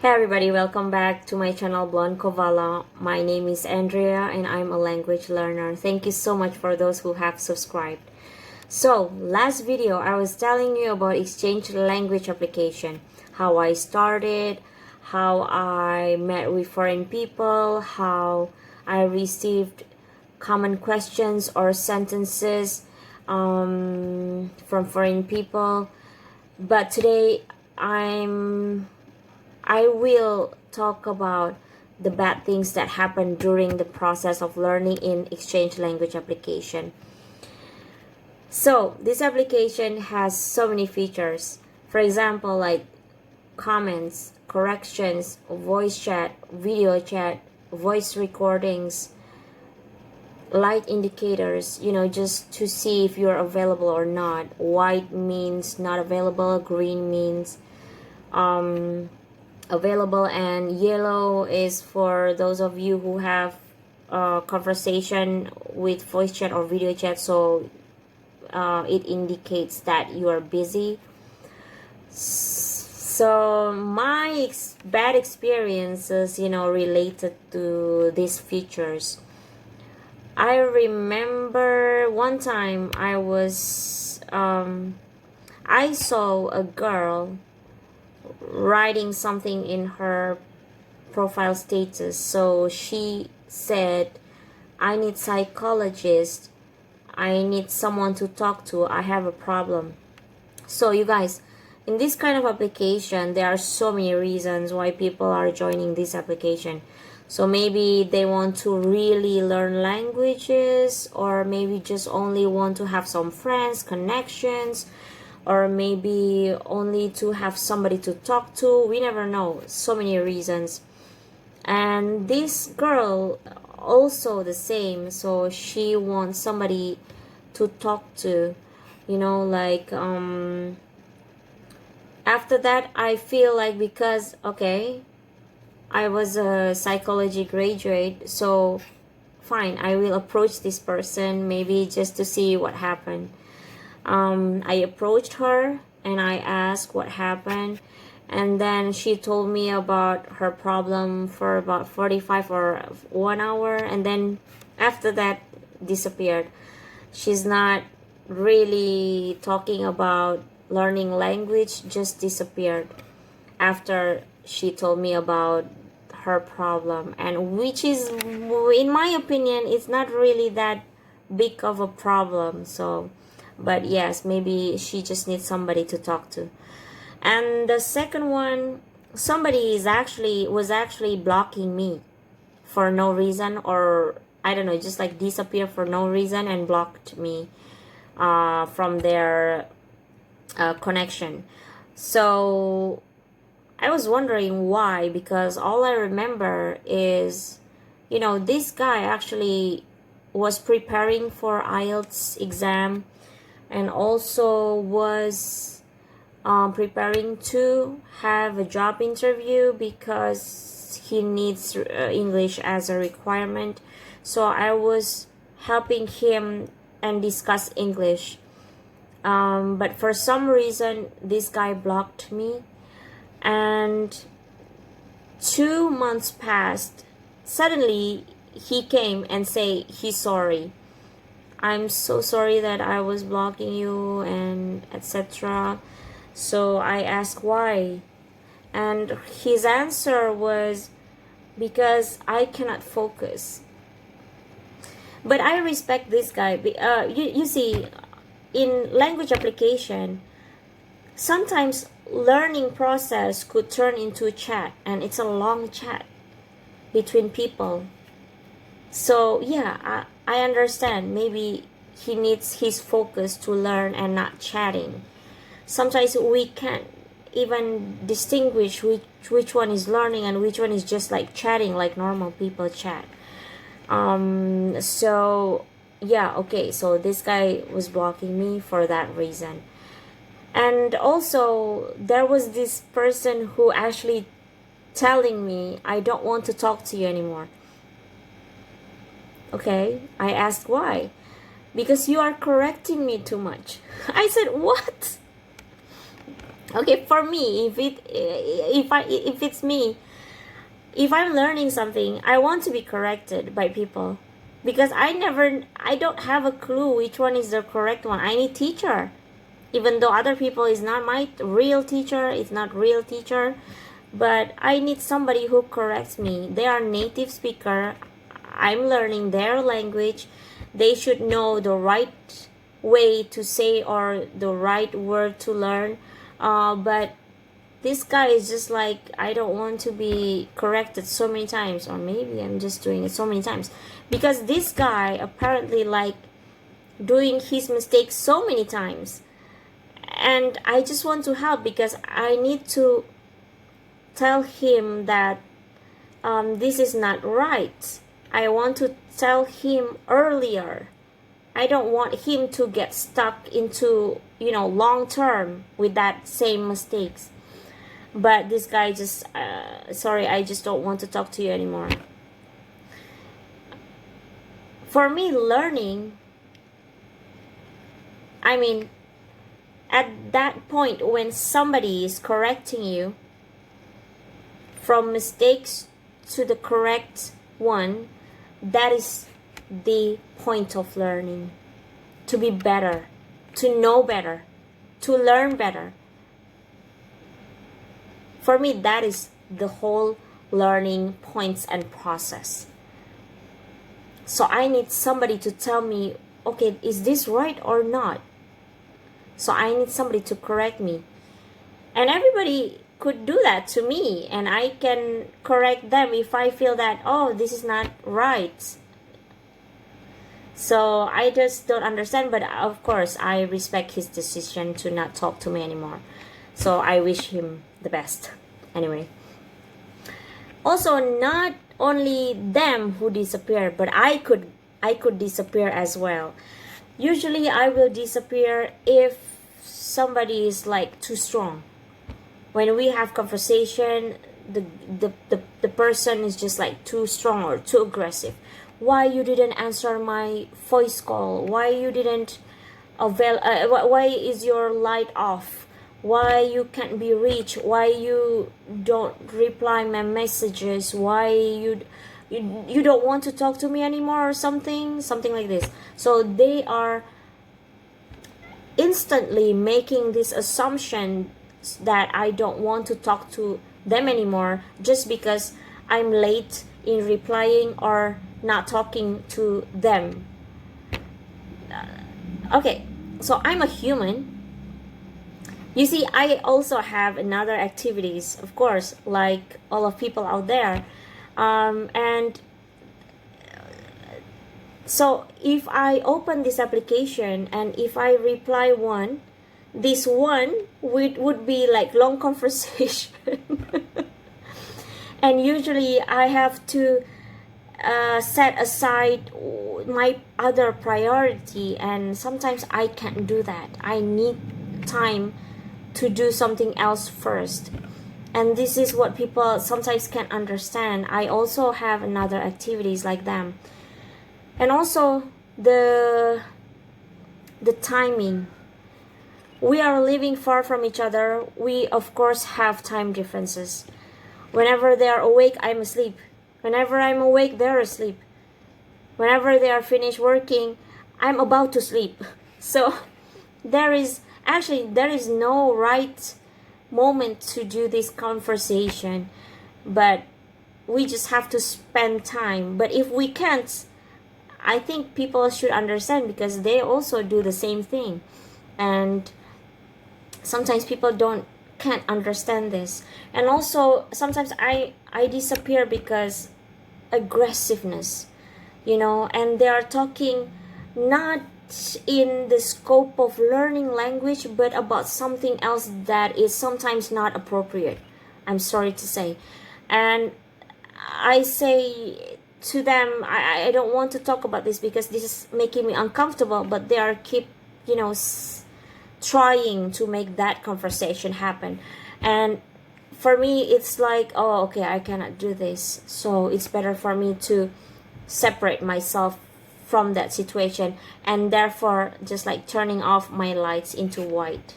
Hey everybody, welcome back to my channel Blonde Kovala. My name is Andrea and I'm a language learner. Thank you so much for those who have subscribed. So, last video I was telling you about exchange language application, how I started, how I met with foreign people, how I received common questions or sentences from foreign people. But today I will talk about the bad things that happen during the process of learning in exchange language application. So this application has so many features. For example, like comments, corrections, voice chat, video chat, voice recordings, light indicators, just to see if you're available or not. White means not available, green means available, and yellow is for those of you who have conversation with voice chat or video chat, so it indicates that you are busy. So my bad experiences related to these features. I remember one time I saw a girl writing something in her profile status. So she said, I need psychologist, I need someone to talk to, I have a problem. So you guys, in this kind of application, there are so many reasons why people are joining this application. So maybe they want to really learn languages, or maybe just only want to have some friends, connections, or maybe only to have somebody to talk to. We never know. So many reasons. And this girl also the same. So she wants somebody to talk to, after that I feel like, because I was a psychology graduate, so fine, I will approach this person, maybe just to see what happened. I approached her and I asked what happened, and then she told me about her problem for about 45 or 1 hour, and then after that disappeared. She's not really talking about learning language, just disappeared after she told me about her problem, and which is, in my opinion, it's not really that big of a problem. So but yes, maybe she just needs somebody to talk to. And the second one, somebody was actually blocking me for no reason, or I don't know, just like disappear for no reason and blocked me from their connection. So I was wondering why, because all I remember is, this guy actually was preparing for IELTS exam, and also was preparing to have a job interview because he needs English as a requirement. So I was helping him and discuss English. But for some reason, this guy blocked me, and 2 months passed. Suddenly, he came and say he's sorry. I'm so sorry that I was blocking you and etc. So I asked why, and his answer was, because I cannot focus. But I respect this guy. You see, in language application, sometimes learning process could turn into a chat, and it's a long chat between people. So yeah, I understand. Maybe he needs his focus to learn and not chatting. Sometimes we can't even distinguish which one is learning and which one is just like chatting, like normal people chat. So yeah, okay, so this guy was blocking me for that reason. And also there was this person who actually telling me, I don't want to talk to you anymore. Okay, I asked why. Because you are correcting me too much. I said, what? Okay, for me, if it's me, if I'm learning something, I want to be corrected by people, because I don't have a clue which one is the correct one. I need teacher, even though other people is not my real teacher, it's not real teacher, but I need somebody who corrects me. They are native speaker, I'm learning their language, they should know the right way to say or the right word to learn. But this guy is just like, I don't want to be corrected so many times, or maybe I'm just doing it so many times, because this guy apparently like doing his mistakes so many times, and I just want to help because I need to tell him that this is not right. I want to tell him earlier. I don't want him to get stuck into, long term with that same mistakes. But this guy just, sorry, I just don't want to talk to you anymore. For me, learning, I mean, at that point when somebody is correcting you from mistakes to the correct one, that is the point of learning. To be better, to know better, to learn better. For me, that is the whole learning points and process. So I need somebody to tell me, okay, is this right or not? So I need somebody to correct me. And everybody could do that to me, and I can correct them if I feel that, oh, this is not right. So I just don't understand, but of course I respect his decision to not talk to me anymore. So I wish him the best. Anyway. Also, not only them who disappear, but I could disappear as well. Usually I will disappear if somebody is like too strong. When we have conversation, the person is just like too strong or too aggressive. Why you didn't answer my voice call? Why you didn't why is your light off? Why you can't be reached? Why you don't reply my messages? Why you don't want to talk to me anymore, or something like this. So they are instantly making this assumption that I don't want to talk to them anymore just because I'm late in replying or not talking to them. Okay, so I'm a human. You see, I also have another activities, of course, like all of people out there. And so if I open this application and if I reply one, this one would be like long conversation. And usually I have to set aside my other priority, and sometimes I can't do that. I need time to do something else first, and this is what people sometimes can't understand. I also have another activities like them. And also the timing. We are living far from each other. We of course have time differences. Whenever they are awake, I'm asleep. Whenever I'm awake, they're asleep. Whenever they are finished working, I'm about to sleep. So there is no right moment to do this conversation, but we just have to spend time. But if we can't, I think people should understand, because they also do the same thing. And sometimes people can't understand this. And also sometimes I disappear because aggressiveness, and they are talking not in the scope of learning language, but about something else that is sometimes not appropriate, I'm sorry to say. And I say to them, I don't want to talk about this because this is making me uncomfortable, but they are keep trying to make that conversation happen. And for me, it's like, oh, okay, I cannot do this, so it's better for me to separate myself from that situation, and therefore just like turning off my lights into white.